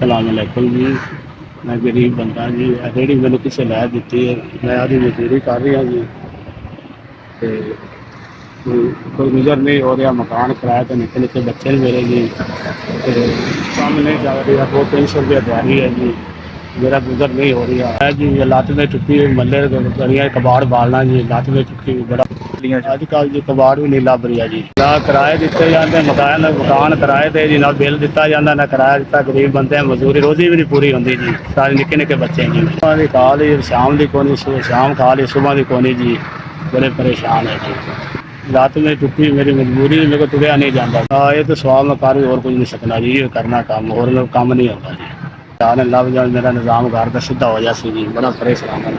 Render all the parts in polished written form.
ਸਲਾਮ ਅਲੈਕੁਮ ਜੀ। ਮੈਂ ਗਰੀਬ ਬੰਦਾ ਜੀ। ਇਹ ਜਿਹੜੀ ਮੈਨੂੰ ਕਿਸੇ ਲੈ ਦਿੱਤੀ ਹੈ, ਮੈਂ ਉਹਦੀ ਮਜ਼ਦੂਰੀ ਕਰ ਰਿਹਾ ਜੀ ਅਤੇ ਕੋਈ ਗੁਜ਼ਰ ਨਹੀਂ ਹੋ ਰਿਹਾ। ਮਕਾਨ ਕਿਰਾਏ 'ਤੇ ਨਿੱਕੇ ਨਿੱਕੇ ਬੱਚੇ ਨੇ ਮੇਰੇ ਜੀ ਅਤੇ ਕੰਮ ਨਹੀਂ ਚੱਲ ਰਿਹਾ। 200-300 ਰੁਪਏ ਦਿਹਾੜੀ ਹੈ ਜੀ। ਮੇਰਾ ਗੁਜ਼ਰ ਨਹੀਂ ਹੋ ਰਿਹਾ ਹੈ ਜੀ। ਲੱਤ में टुटी मल्ले गलियाँ कबाड़ बालना जी। ਲੱਤ में टुटी बड़ा ਅੱਜ ਕੱਲ੍ਹ ਜੀ ਕਬਾੜ ਵੀ ਨਹੀਂ ਲੱਭ ਰਿਹਾ ਜੀ। ਨਾ ਕਿਰਾਏ ਦਿੱਤੇ ਜਾਂਦੇ ਮਕਾਨ ਕਿਰਾਏ 'ਤੇ ਜੀ, ਨਾ ਬਿੱਲ ਦਿੱਤਾ ਜਾਂਦਾ, ਨਾ ਕਿਰਾਇਆ ਦਿੱਤਾ। ਗਰੀਬ ਬੰਦੇ ਮਜ਼ਦੂਰੀ ਰੋਜ਼ੀ ਵੀ ਨਹੀਂ ਪੂਰੀ ਹੁੰਦੀ ਜੀ। ਸਾਰੇ ਨਿੱਕੇ ਨਿੱਕੇ ਬੱਚੇ ਜੀ। ਸੁਬਾਹ ਦੀ ਖਾ ਲਈ, ਸ਼ਾਮ ਦੀ ਕੋਨੀ, ਸ਼ਾਮ ਖਾ ਲਈ, ਸੁਬਾਹ ਦੀ ਕੋਨੀ ਜੀ। बड़े परेशान है जी। रात में टुटी मेरी मजबूरी, मेरे को तुरया नहीं जाता। ये तो सवाल में कार्य और कुछ नहीं सकना जी। ये करना काम और में काम नहीं होता जी। जाने लग जाए मेरा निज़ाम घर का सीधा हो जाए जी। बड़ा परेशान है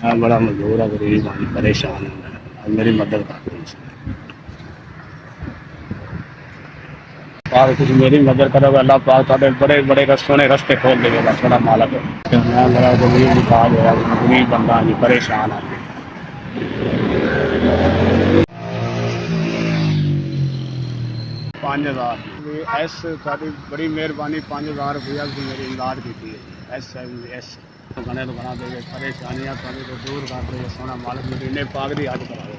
मैं, बड़ा मजबूर है, गरीब हूँ, परेशान हूँ। मेरी मदद कर दो पाक, कुछ मेरी मदद करोगे अल्लाह पाक तारे बड़े बड़े सोने रस्ते खोल देगा थोड़ा मालक। मैं बड़ा गरीब काज होया, गरीब बंदा जी, परेशान है। 5000 एस साड़ी बड़ी मेहरबानी। 5000 रुपया मेरी इमदाद की है। एस गने तो गना दे, परेशानियाँ तो दूर कर दे सोना मालक। मदीने पाक की हज करा दे।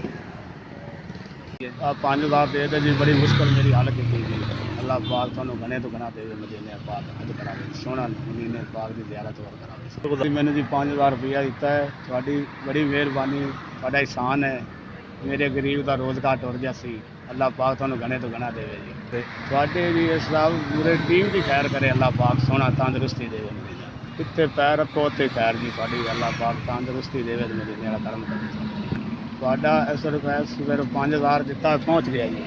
5000 दे दे जी। बड़ी मुश्किल मेरी हल की जी। अल्लाह पाक थानू गने तो गना दे, मदीने पाक हज करा दे सोना। मदीने पाक की ज़ियारत और करा दे। मैंने जी 5000 रुपया दिता है। थोड़ी बड़ी मेहरबानी, थोड़ा एहसान है। मेरे गरीब का रोज़गार टुर गया सी। अल्लाह पाक थानू गने तो गना देवे जी। थोड़े जी इस पूरे टीम की खैर करे अल्लाह पाक सोना तंदुरुस्ती देवे। कितने पैर रखो उत्ते खैर जी थोड़ी। अल्लाह पाक तंदुरुस्ती देवे तो मदीने वाला करम करे। थोड़ा इस रुपये 5000 दिता पहुँच गया जी।